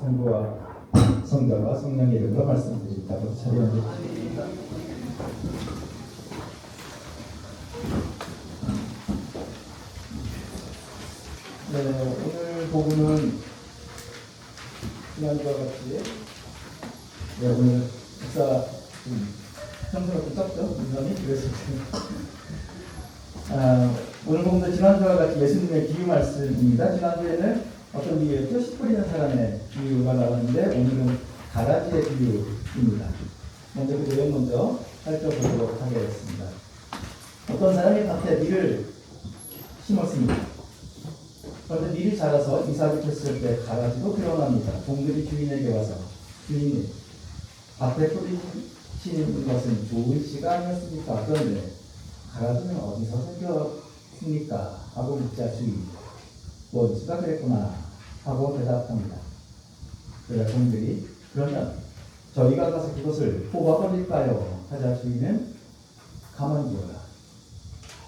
성부와 성자와 성령의 이름으로 말씀드립니다. 차례하겠습니다. 오늘 복음은 지난주와 같이 오늘 집사 평소가 좀 적죠? 인원이 그래서 오늘 복음도 지난주와 같이 예수님의 비유 말씀입니다. 지난주에는 어떤 비유였죠? 씨 뿌리는 사람의 비유가 나왔는데 오늘은 가라지의 비유입니다. 먼저 그 내용 먼저 살펴보도록 하겠습니다. 어떤 사람이 밭에 밀을 심었습니다. 그런데 밀이 자라서 이삭이 폈을 때 가라지로 드러납니다. 동들이 주인에게 와서 주인님, 밭에 뿌리시는 것은 좋은 씨가 아니었습니까? 그런데 가라지는 어디서 생겼습니까? 하고 묻자 주인, 원수가 그랬구나 하고 대답합니다. 그러자 종들이 그러면 저희가 가서 그것을 뽑아버릴까요? 하자 주인은 가만히 두어라.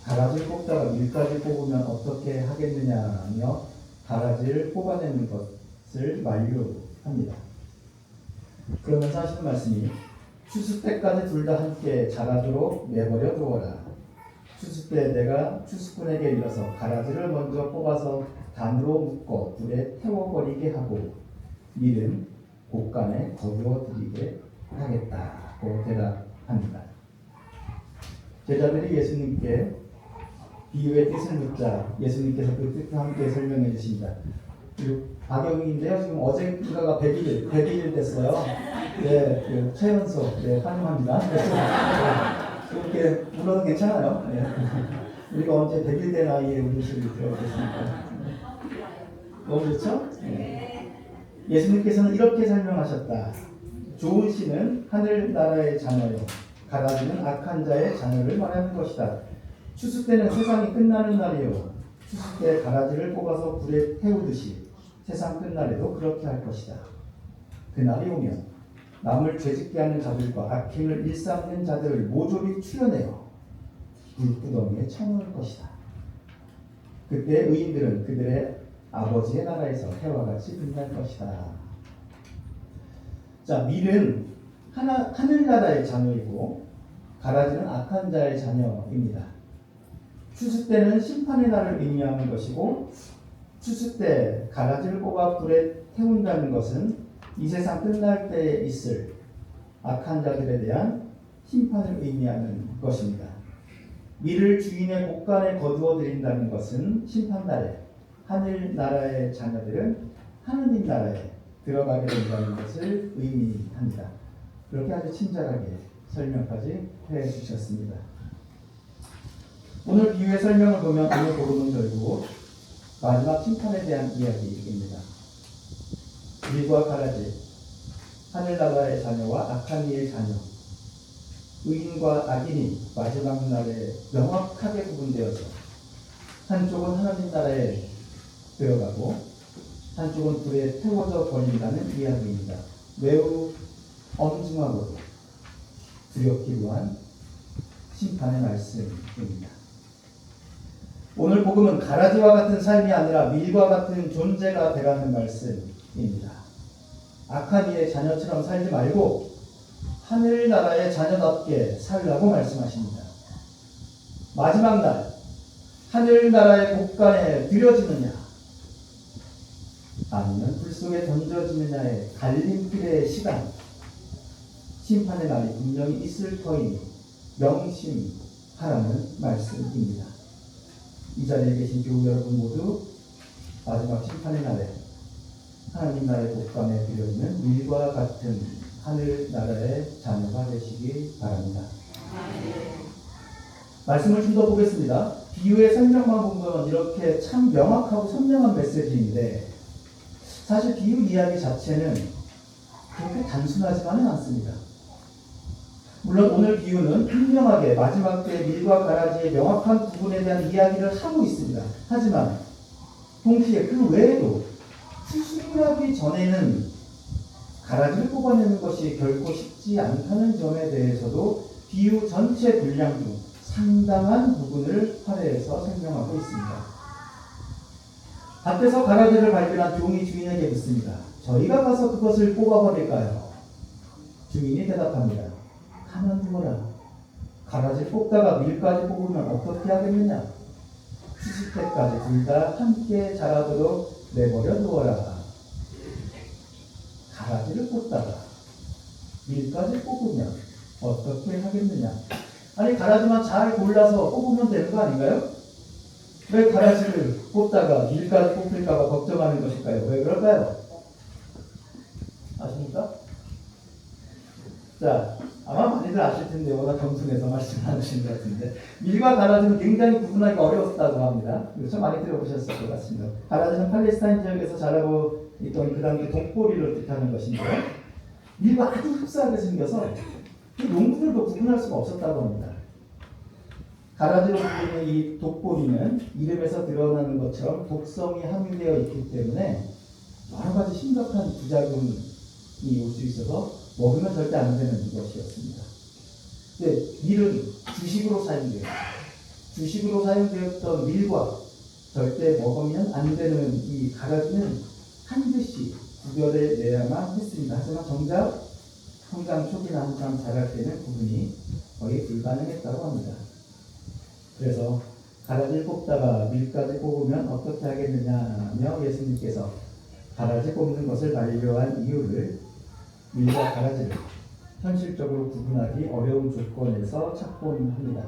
가라지를 뽑다가 밀까지 뽑으면 어떻게 하겠느냐며 가라지를 뽑아내는 것을 만류합니다. 그러면서 하시는 말씀이 추수 때까지 둘 다 함께 자라도록 내버려 두어라. 추수 때 내가 추수꾼에게 일러서 가라지를 먼저 뽑아서 단으로 묶어 불에 태워버리게 하고 밀은 곳간에 거두어 드리게 하겠다고 대답합니다. 제자들이 예수님께 비유의 뜻을 묻자 예수님께서 그 뜻과 함께 설명해 주십니다. 그리고 박영인데요. 지금 어제인가가 100일 됐어요. 네, 그 최연소, 네, 환영합니다. 이렇게 울어도 괜찮아요. 네. 우리가 언제 100일 된 아이의 울음소리를 들어보겠습니까? 너무 좋죠? 네. 예수님께서는 이렇게 설명하셨다. 좋은 씨는 하늘나라의 자녀요, 가라지는 악한 자의 자녀를 말하는 것이다. 추수 때는 세상이 끝나는 날이요, 추수 때 가라지를 뽑아서 불에 태우듯이 세상 끝날에도 그렇게 할 것이다. 그날이 오면 남을 죄짓게 하는 자들과 악행을 일삼는 자들을 모조리 추려내어 불구덩이에 쳐넣을 것이다. 그때 의인들은 그들의 아버지의 나라에서 해와 같이 빛날 것이다. 자, 밀은 하늘나라의 자녀이고 가라지는 악한 자의 자녀입니다. 추수 때는 심판의 날을 의미하는 것이고 추수 때 가라지를 뽑아 불에 태운다는 것은 이 세상 끝날 때에 있을 악한 자들에 대한 심판을 의미하는 것입니다. 밀을 주인의 곳간에 거두어 드린다는 것은 심판날에 하늘나라의 자녀들은 하느님 나라에 들어가게 된다는 것을 의미합니다. 그렇게 아주 친절하게 설명까지 해주셨습니다. 오늘 비유의 설명을 보면 오늘 복음은 결국 마지막 심판에 대한 이야기입니다. 밀과 가라지, 하늘나라의 자녀와 악한 이의 자녀, 의인과 악인이 마지막 날에 명확하게 구분되어서 한쪽은 하나님 나라에 들어가고 한쪽은 불에 태워져 버린다는 이야기입니다. 매우 엄중하고 두렵기도 심판의 말씀입니다. 오늘 복음은 가라지와 같은 삶이 아니라 밀과 같은 존재가 되라는 말씀입니다. 악한 이의 자녀처럼 살지 말고 하늘나라의 자녀답게 살라고 말씀하십니다. 마지막 날 하늘나라의 곳간에 들여지느냐 아니면 불 속에 던져지느냐의 갈림길의 시간, 심판의 날이 분명히 있을 터이니 명심하라는 말씀입니다. 이 자리에 계신 교우 여러분 모두 마지막 심판의 날에 하나님 나라의 곳간에 들여지는 밀과 같은 하늘나라의 자녀가 되시기 바랍니다. 말씀을 좀 더 보겠습니다. 비유의 설명만 보면 이렇게 참 명확하고 선명한 메시지인데 사실 비유 이야기 자체는 그렇게 단순하지만은 않습니다. 물론 오늘 비유는 분명하게 마지막 때의 밀과 가라지의 명확한 구분에 대한 이야기를 하고 있습니다. 하지만 동시에 그 외에도 추수를 하기 전에는 가라지를 뽑아내는 것이 결코 쉽지 않다는 점에 대해서도 비유 전체 분량 중 상당한 부분을 할애해서 설명하고 있습니다. 밭에서 가라지를 발견한 종이 주인에게 묻습니다. 저희가 가서 그것을 뽑아버릴까요? 주인이 대답합니다. 가만두어라. 가라지를 뽑다가 밀까지 뽑으면 어떻게 하겠느냐? 추수 때까지 둘 다 함께 자라도록 내버려 두어라. 가라지를 뽑다가 밀까지 뽑으면 어떻게 하겠느냐? 아니, 가라지만 잘 골라서 뽑으면 되는 거 아닌가요? 왜 가라지를 뽑다가 밀까지 뽑힐까봐 걱정하는 것일까요? 왜 그럴까요? 아십니까? 자, 아마 많이들 아실 텐데 워낙 겸손해서 말씀 안 하신 것 같은데, 밀과 가라지는 굉장히 구분하기가 어려웠다고 합니다. 그렇죠? 많이 들어보셨을 것 같습니다. 가라지는 팔레스타인 지역에서 자라고 있던 그 당시 독보리를 뜻하는 것인데, 밀과 아주 흡사하게 생겨서 농부들도 구분할 수가 없었다고 합니다. 가라지로 불리는 이 독보리는 이름에서 드러나는 것처럼 독성이 함유되어 있기 때문에 여러 가지 심각한 부작용이 올 수 있어서 먹으면 절대 안 되는 것이었습니다. 근데 밀은 주식으로 사용돼요. 주식으로 사용되었던 밀과 절대 먹으면 안 되는 이 가라지는 반드시 구별해 내야만 했습니다. 하지만 정작 성장 초기나 한참 자랄 때는 구분이 거의 불가능했다고 합니다. 그래서 가라지를 뽑다가 밀까지 뽑으면 어떻게 하겠느냐며 예수님께서 가라지 뽑는 것을 만류한 이유를 밀과 가라지를 현실적으로 구분하기 어려운 조건에서 찾곤 합니다.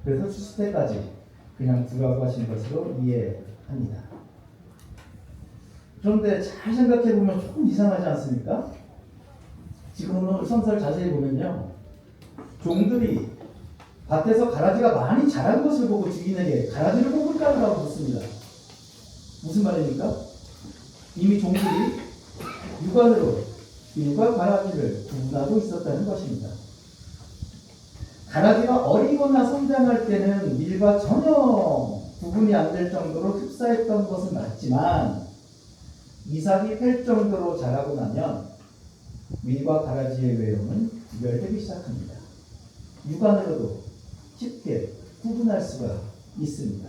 그래서 추수 때까지 그냥 두라고 하신 것으로 이해합니다. 그런데 잘 생각해 보면 조금 이상하지 않습니까? 지금 오늘 성서를 자세히 보면요, 종들이 밭에서 가라지가 많이 자란 것을 보고 주인에게 가라지를 뽑을까요? 라고 묻습니다. 무슨 말입니까? 이미 종들이 육안으로 밀과 가라지를 구분하고 있었다는 것입니다. 가라지가 어리거나 성장할 때는 밀과 전혀 구분이 안 될 정도로 흡사했던 것은 맞지만 이삭이 팰 정도로 자라고 나면 밀과 가라지의 외형은 구별되기 시작합니다. 육안으로도 쉽게 구분할 수가 있습니다.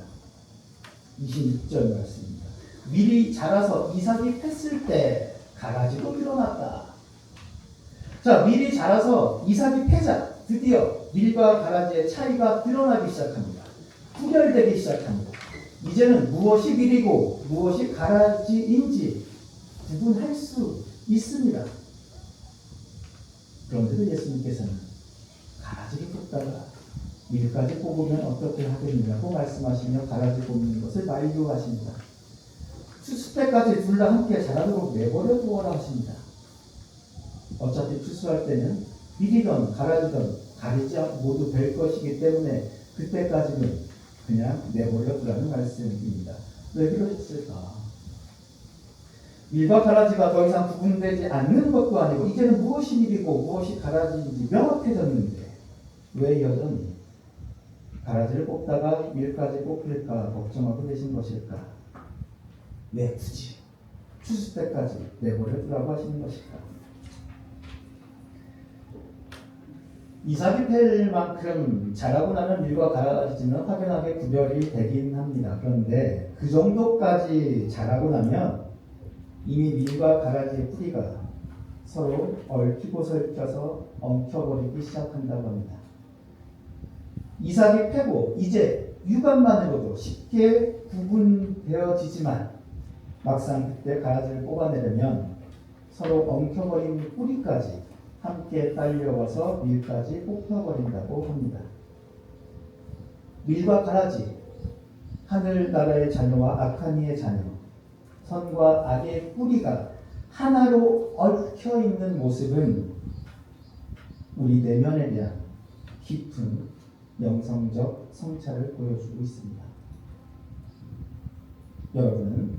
26절 말씀입니다. 밀이 자라서 이삭이 팼을 때 가라지도 일어났다. 자, 밀이 자라서 이삭이 패자 드디어 밀과 가라지의 차이가 드러나기 시작합니다. 구별되기 시작합니다. 이제는 무엇이 밀이고 무엇이 가라지인지 구분할 수 있습니다. 그런데도 예수님께서는 가라지를 뽑다가 밀까지 뽑으면 어떻게 하겠느냐고 말씀하시며 가라지 뽑는 것을 만류하십니다. 추수 때까지 둘 다 함께 자라도록 내버려 두어라 하십니다. 어차피 추수할 때는 밀이든 가라지든 가리지 모두 될 것이기 때문에 그때까지는 그냥 내버려 두라는 말씀입니다. 왜 그러셨을까? 밀과 가라지가 더 이상 구분되지 않는 것도 아니고 이제는 무엇이 밀이고 무엇이 가라지인지 명확해졌는데 왜 여전히 가라지를 뽑다가 밀까지 뽑힐까 걱정하고 계신 것일까? 왜 굳이 추수 때까지 내버려 두라고 하시는 것일까? 이삭이 팰 만큼 자라고 나면 밀과 가라지는 확연하게 구별이 되긴 합니다. 그런데 그 정도까지 자라고 나면 이미 밀과 가라지의 뿌리가 서로 얽히고 설켜서 엉켜버리기 시작한다고 합니다. 이삭이 패고 이제 육안만으로도 쉽게 구분되어지지만 막상 그때 가라지를 뽑아내려면 서로 엉켜버린 뿌리까지 함께 딸려와서 밀까지 뽑혀버린다고 합니다. 밀과 가라지, 하늘나라의 자녀와 악한 이의 자녀, 선과 악의 뿌리가 하나로 얽혀있는 모습은 우리 내면에 대한 깊은 영성적 성찰을 보여주고 있습니다. 여러분은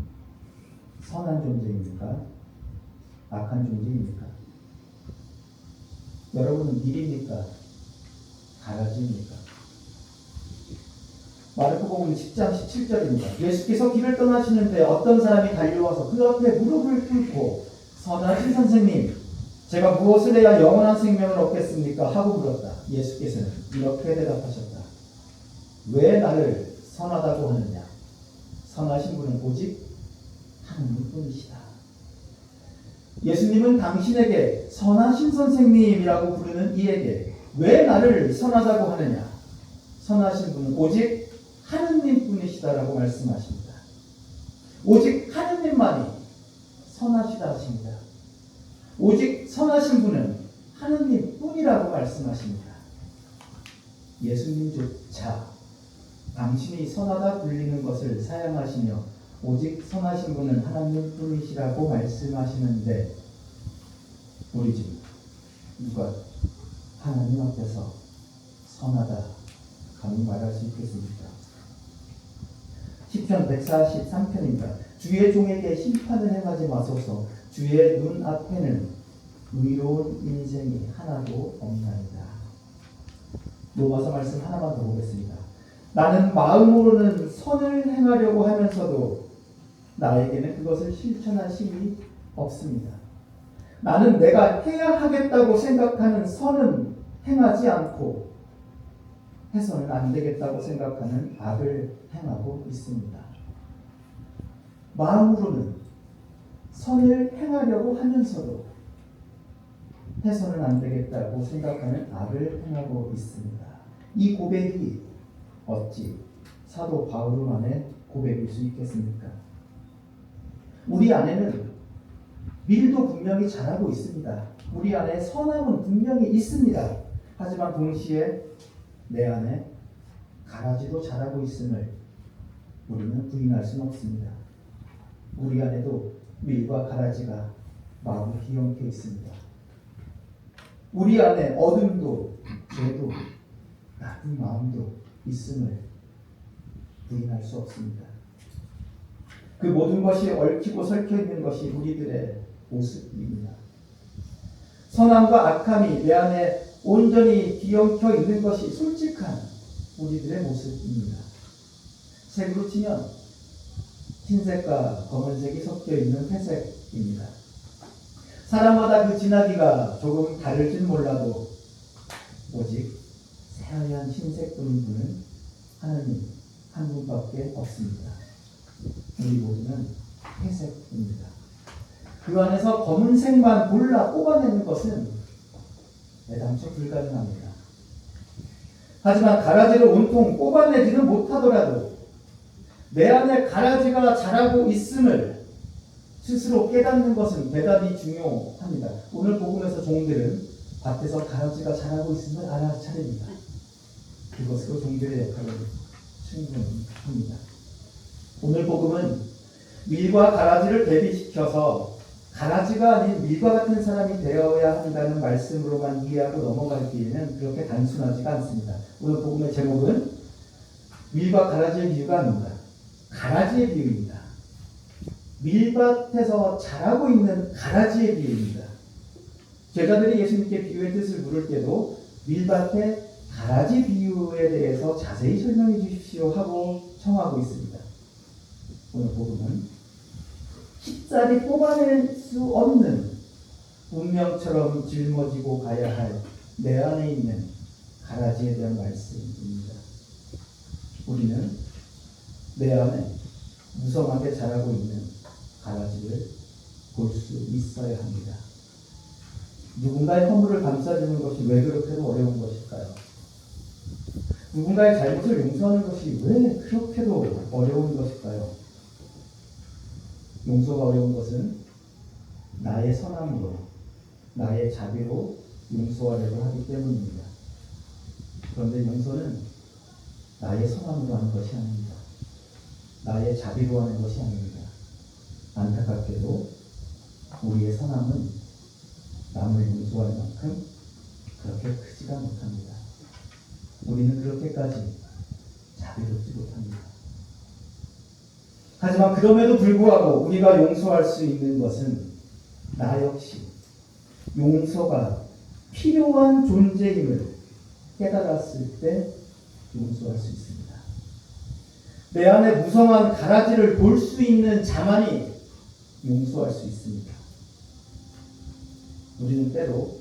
선한 존재입니까? 악한 존재입니까? 여러분은 밀입니까? 가라지입니까? 마르코복음 10장 17절입니다. 예수께서 길을 떠나시는데 어떤 사람이 달려와서 그 앞에 무릎을 꿇고 선하신 선생님, 제가 무엇을 해야 영원한 생명을 얻겠습니까? 하고 물었다. 예수께서는 이렇게 대답하셨다. 왜 나를 선하다고 하느냐? 선하신 분은 오직 하나님뿐이시다. 예수님은 당신에게 선하신 선생님이라고 부르는 이에게 왜 나를 선하다고 하느냐? 선하신 분은 오직 하느님뿐이시다라고 말씀하십니다. 오직 하느님만이 선하시다 하십니다. 오직 선하신 분은 하느님뿐이라고 말씀하십니다. 예수님조차 당신이 선하다 불리는 것을 사양하시며 오직 선하신 분은 하나님뿐이시라고 말씀하시는데 우리 중 누가 하나님 앞에서 선하다 감히 말할 수 있겠습니까? 시편 143편입니다. 주의 종에게 심판을 행하지 마소서. 주의 눈앞에는 의로운 인생이 하나도 없나이다. 로마서 말씀 하나만 더 보겠습니다. 나는 마음으로는 선을 행하려고 하면서도 나에게는 그것을 실천할 힘이 없습니다. 나는 내가 해야 하겠다고 생각하는 선은 행하지 않고 해서는 안 되겠다고 생각하는 악을 행하고 있습니다. 마음으로는 선을 행하려고 하면서도 해서는 안 되겠다고 생각하는 악을 행하고 있습니다. 이 고백이 어찌 사도 바울만의 고백일 수 있겠습니까? 우리 안에는 밀도 분명히 자라고 있습니다. 우리 안에 선함은 분명히 있습니다. 하지만 동시에 내 안에 가라지도 자라고 있음을 우리는 부인할 수는 없습니다. 우리 안에도 밀과 가라지가 마음을 뒤엉켜 있습니다. 우리 안에 어둠도 죄도 나쁜 마음도 있음을 부인할 수 없습니다. 그 모든 것이 얽히고 설켜 있는 것이 우리들의 모습입니다. 선함과 악함이 내 안에 온전히 뒤엉켜 있는 것이 솔직한 우리들의 모습입니다. 색으로 치면 흰색과 검은색이 섞여 있는 회색입니다. 사람마다 그 진하기가 조금 다를지는 몰라도 오직 새하얀 흰색뿐인 분은 하나님 한 분밖에 없습니다. 우리 모두는 회색입니다. 그 안에서 검은색만 골라 뽑아내는 것은 애당초 불가능합니다. 하지만 가라지를 온통 뽑아내지는 못하더라도 내 안에 가라지가 자라고 있음을 스스로 깨닫는 것은 대단히 중요합니다. 오늘 복음에서 종들은 밭에서 가라지가 자라고 있음을 알아차립니다. 그것으로 종들의 역할을 충분히 합니다. 오늘 복음은 밀과 가라지를 대비시켜서 가라지가 아닌 밀과 같은 사람이 되어야 한다는 말씀으로만 이해하고 넘어가기에는 그렇게 단순하지가 않습니다. 오늘 복음의 제목은 밀과 가라지의 비유가 아닙니다. 가라지의 비유입니다. 밀밭에서 자라고 있는 가라지의 비유입니다. 제자들이 예수님께 비유의 뜻을 물을 때도 밀밭의 가라지 비유에 대해서 자세히 설명해 주십시오 하고 청하고 있습니다. 오늘 복음은 쉽사리 뽑아낼 수 없는 운명처럼 짊어지고 가야 할 내 안에 있는 가라지에 대한 말씀입니다. 우리는 내 안에 무성하게 자라고 있는 가라지를 볼 수 있어야 합니다. 누군가의 허물을 감싸주는 것이 왜 그렇게도 어려운 것일까요? 누군가의 잘못을 용서하는 것이 왜 그렇게도 어려운 것일까요? 용서가 어려운 것은 나의 선함으로, 나의 자비로 용서하려고 하기 때문입니다. 그런데 용서는 나의 선함으로 하는 것이 아닙니다. 나의 자비로 하는 것이 아닙니다. 안타깝게도 우리의 선함은 남을 용서할 만큼 그렇게 크지가 못합니다. 우리는 그렇게까지 자비롭지 못합니다. 하지만 그럼에도 불구하고 우리가 용서할 수 있는 것은 나 역시 용서가 필요한 존재임을 깨달았을 때 용서할 수 있습니다. 내 안에 무성한 가라지를 볼 수 있는 자만이 용서할 수 있습니다. 우리는 때로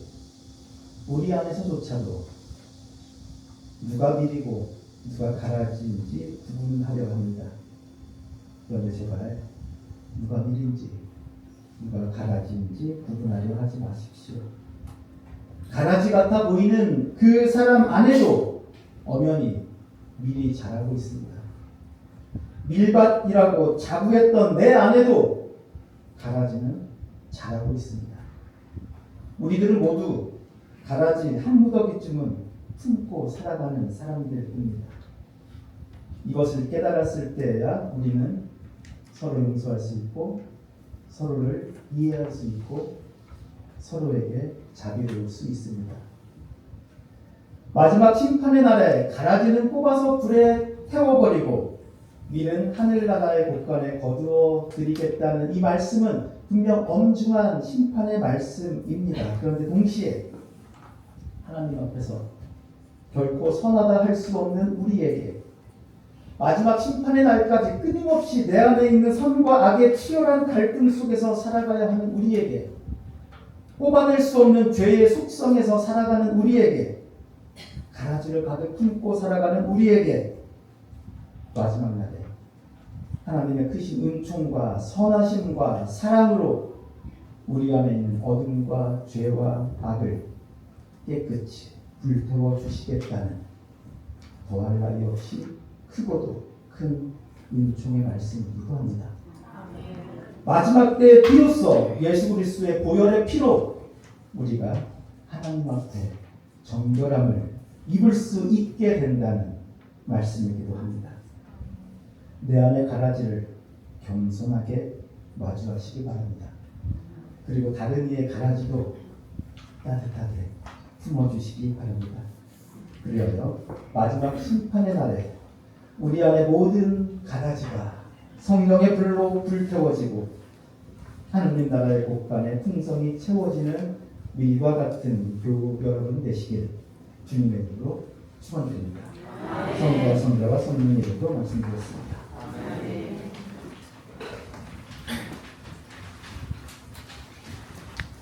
우리 안에서조차도 누가 밀이고 누가 가라지인지 구분하려 합니다. 그런데 제발 누가 밀인지 누가 가라지인지 구분하려 하지 마십시오. 가라지 같아 보이는 그 사람 안에도 엄연히 밀이 자라고 있습니다. 밀밭이라고 자부했던 내 안에도 가라지는 자라고 있습니다. 우리들은 모두 가라지 한 무더기쯤은 품고 살아가는 사람들입니다. 이것을 깨달았을 때야 우리는 서로 용서할 수 있고 서로를 이해할 수 있고 서로에게 자비로울 수 있습니다. 마지막 심판의 날에 가라지는 뽑아서 불에 태워버리고 밀은 하늘나라의 곳간에 거두어 드리겠다는 이 말씀은 분명 엄중한 심판의 말씀입니다. 그런데 동시에 하나님 앞에서 결코 선하다 할 수 없는 우리에게 마지막 심판의 날까지 끊임없이 내 안에 있는 선과 악의 치열한 갈등 속에서 살아가야 하는 우리에게, 뽑아낼 수 없는 죄의 속성에서 살아가는 우리에게, 가라지를 가득 품고 살아가는 우리에게 마지막 날에 하나님의 크신 은총과 선하심과 사랑으로 우리 안에 있는 어둠과 죄와 악을 깨끗이 불태워 주시겠다는 더할 나위 없이 크고도 큰 은총의 말씀이기도 합니다. 마지막 때에 비로소 예수 그리스도의 보혈의 피로 우리가 하나님 앞에 정결함을 입을 수 있게 된다는 말씀이기도 합니다. 내 안의 가라지를 겸손하게 마주하시기 바랍니다. 그리고 다른 이의 가라지도 따뜻하게 품어주시기 바랍니다. 그리하여 마지막 심판의 날에 우리 안의 모든 가라지가 성령의 불로 불태워지고 하느님 나라의 곳간에 풍성이 채워지는 밀과 같은 교우 여러분 되시길 주님의 이름으로 축원드립니다. 성부와 성자와 성령의 이름으로 말씀드렸습니다.